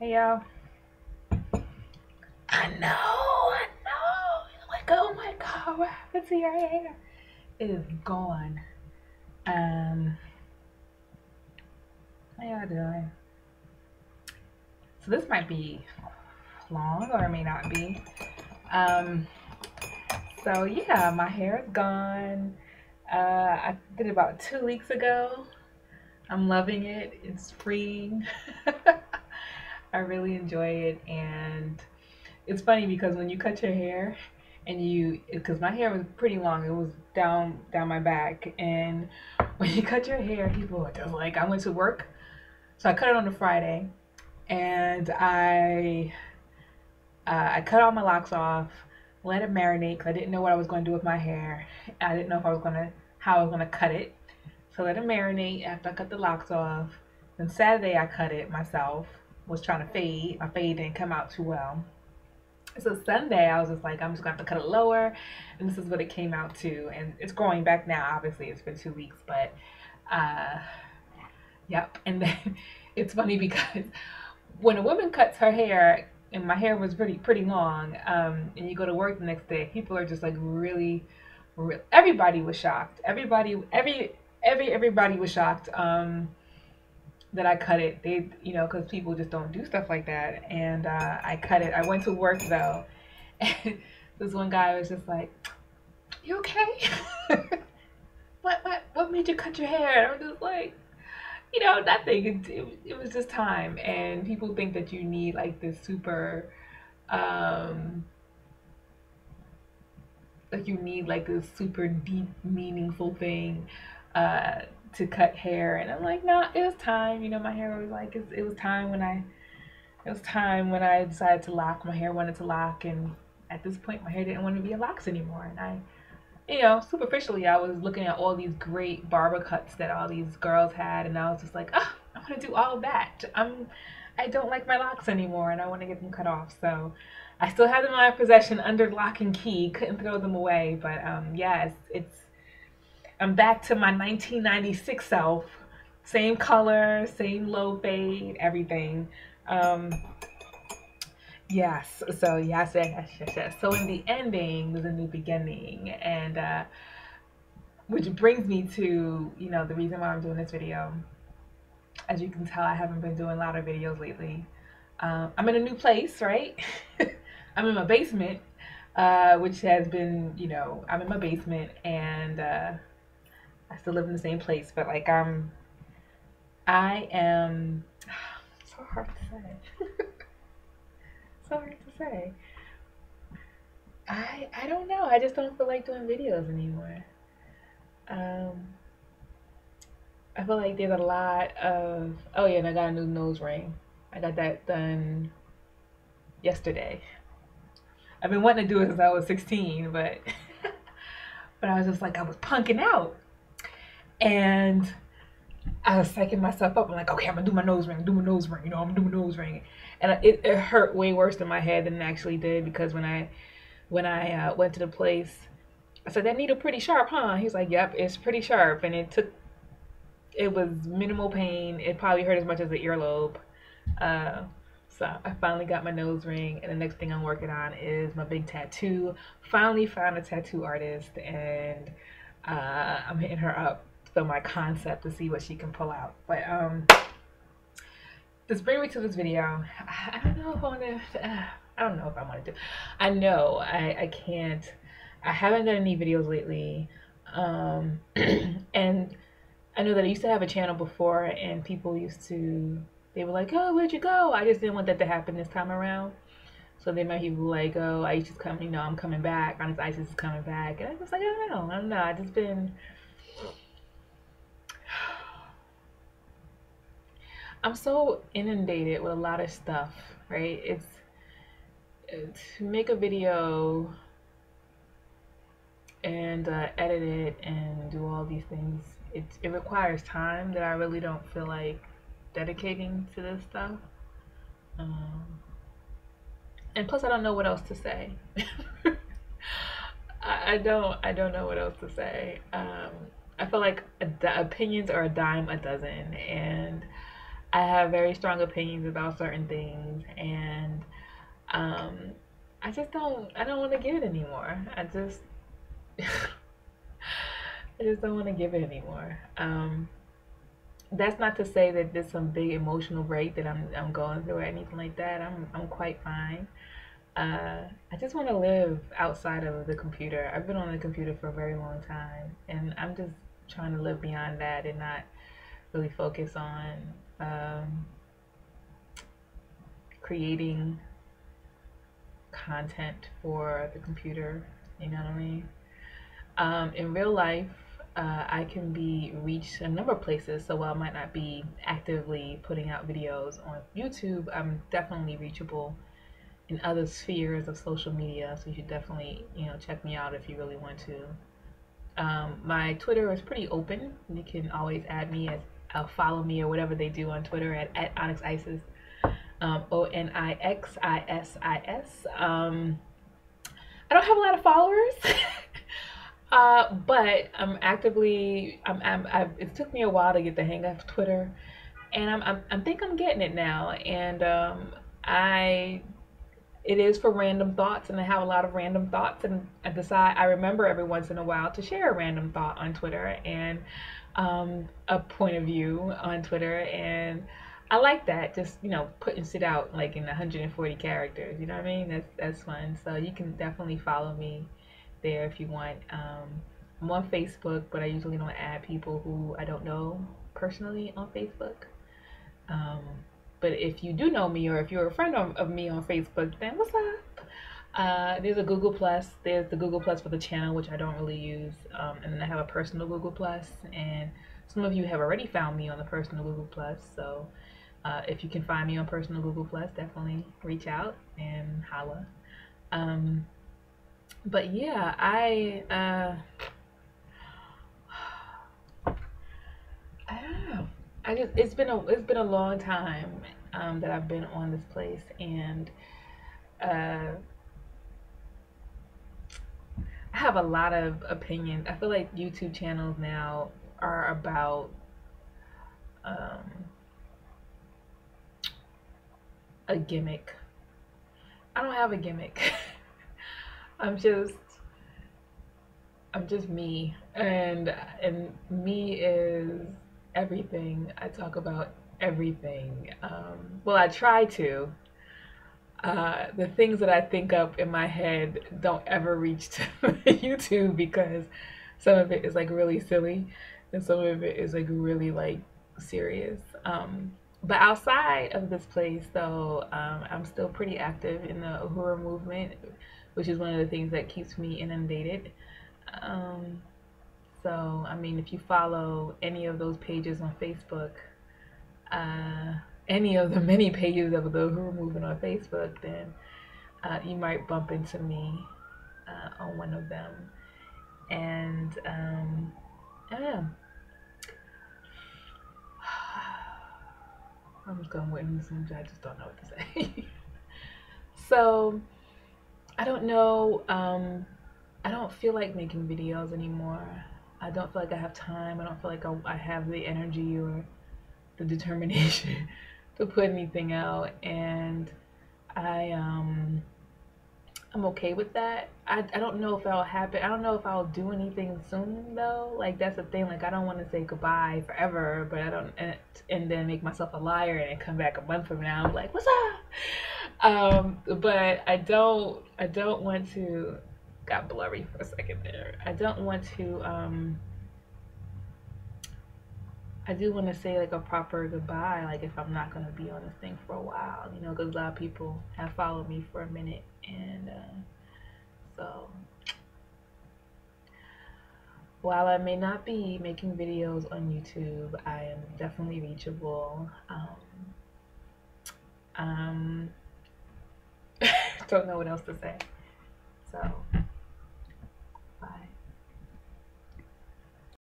Hey y'all. I know. Like, oh my god, what happened to your hair? It is gone. Um, how y'all doing? So this might be long or it may not be. Um, so yeah, my hair is gone. I did it about 2 weeks ago. I'm loving it. It's freeing. I really enjoy it, and it's funny because when you cut your hair and because my hair was pretty long, it was down my back, and when you cut your hair, people are just like, I went to work, so I cut it on a Friday, and I cut all my locks off, let it marinate because I didn't know what I was going to do with my hair. I didn't know if I was gonna how I was gonna cut it, so let it marinate after I cut the locks off. Then Saturday I cut it myself. Was trying to fade. My fade didn't come out too well. So Sunday, I was just like, I'm just gonna have to cut it lower, and this is what it came out to. And it's growing back now. Obviously, it's been 2 weeks, but uh, yep. And then it's funny because when a woman cuts her hair, and my hair was pretty long, and you go to work the next day, people are just like really. Everybody was shocked. Everybody was shocked. That I cut it. Because people just don't do stuff like that. And I cut it. I went to work though, and this one guy was just like, "You okay? What made you cut your hair?" And I'm just like, nothing. It was just time. And people think that you need like this super, um, like you need like this super deep, meaningful thing. Uh, to cut hair, and I'm like, no, it was time. My hair was like, it was time when I decided to lock. My hair wanted to lock, and at this point, my hair didn't want to be in locks anymore. And superficially, I was looking at all these great barber cuts that all these girls had, and I was just like, oh, I want to do all of that. I don't like my locks anymore, and I want to get them cut off. So I still have them in my possession under lock and key. Couldn't throw them away, but yeah, it's I'm back to my 1996 self. Same color, same low fade, everything. Um, yes. So yes. So in the ending, there's a new beginning, and which brings me to the reason why I'm doing this video. As you can tell, I haven't been doing a lot of videos lately. I'm in a new place, right? I'm in my basement, which has been, I'm in my basement, and I still live in the same place, but like I am so hard to say. So hard to say. I don't know. I just don't feel like doing videos anymore. Um, I feel like there's a lot of oh yeah, and I got a new nose ring. I got that done yesterday. I've been wanting to do it since I was 16, but but I was just like I was punking out, and I was psyching myself up. I'm like, okay, I'm gonna do my nose ring, do my nose ring. I'm gonna do my nose ring, and it hurt way worse in my head than it actually did because when I went to the place, I said that needle pretty sharp, huh? He's like, yep, it's pretty sharp, and it was minimal pain. It probably hurt as much as the earlobe. Uh, so I finally got my nose ring, and the next thing I'm working on is my big tattoo. Finally found a tattoo artist, and I'm hitting her up for my concept to see what she can pull out. But this brings me to this video. I don't know if I want to. I don't know if I want to do. I know I can't. I haven't done any videos lately, and I know that I used to have a channel before, and people used to. They were like, "Oh, where'd you go?" I just didn't want that to happen this time around. So then my people were like, "Oh, Aisha's coming. I'm coming back. Honest Isis is coming back." And I was like, I don't know. I just been. I'm so inundated with a lot of stuff, right? To make a video and edit it and do all these things. It requires time that I really don't feel like dedicating to this stuff. Um, and plus, I don't know what else to say. I don't know what else to say. I feel like opinions are a dime a dozen, and I have very strong opinions about certain things, and um, I don't want to give it anymore. I just don't want to give it anymore. That's not to say that there's some big emotional break that I'm going through or anything like that. I'm quite fine. I just want to live outside of the computer. I've been on the computer for a very long time, and I'm just trying to live beyond that and not really focus on um, creating content for the computer. You know what I mean? In real life, I can be reached a number of places. So while I might not be actively putting out videos on YouTube, I'm definitely reachable in other spheres of social media. So you should definitely, check me out if you really want to. My Twitter is pretty open. You can always add me as follow me or whatever they do on Twitter at OnyxIsis, ONIXISIS. I don't have a lot of followers. But I'm actively, it took me a while to get the hang of Twitter, and I think I'm getting it now. And I, it is for random thoughts, and I have a lot of random thoughts, and I remember every once in a while to share a random thought on Twitter and a point of view on Twitter, and I like that. Just putting shit out like in 140 characters. You know what I mean? That's fun. So you can definitely follow me there if you want. I'm on Facebook, but I usually don't add people who I don't know personally on Facebook. Um, but if you do know me or if you're a friend of me on Facebook, then what's up? There's a Google Plus. There's the Google Plus for the channel, which I don't really use. And then I have a personal Google Plus, and some of you have already found me on the personal Google Plus. So if you can find me on personal Google Plus, definitely reach out and holla. But yeah, I don't know. It's been a long time that I've been on this place, and uh, I have a lot of opinions. I feel like YouTube channels now are about um, a gimmick. I don't have a gimmick. I'm just I'm just me, and me is everything. I talk about everything. Well, I try to. The things that I think up in my head don't ever reach to YouTube because some of it is like really silly, and some of it is like really like serious. But outside of this place, though, I'm still pretty active in the Uhuru movement, which is one of the things that keeps me inundated. Um, so, I mean, if you follow any of those pages on Facebook, uh, any of the many pages of the Uhuru movement on Facebook, then you might bump into me on one of them. And I don't know. I'm just going with some. I just don't know what to say. So I don't know. I don't feel like making videos anymore. I don't feel like I have time. I don't feel like I have the energy or the determination to put anything out, and I I'm okay with that. I don't know if that'll happen. I don't know if I'll do anything soon though. Like that's the thing. Like I don't want to say goodbye forever, but I don't and then make myself a liar and come back a month from now. I'm like, what's up? But I don't want to. Got blurry for a second there. I don't want to. I do want to say like a proper goodbye. Like if I'm not gonna be on this thing for a while, because a lot of people have followed me for a minute, and so while I may not be making videos on YouTube, I am definitely reachable. Um, don't know what else to say. So.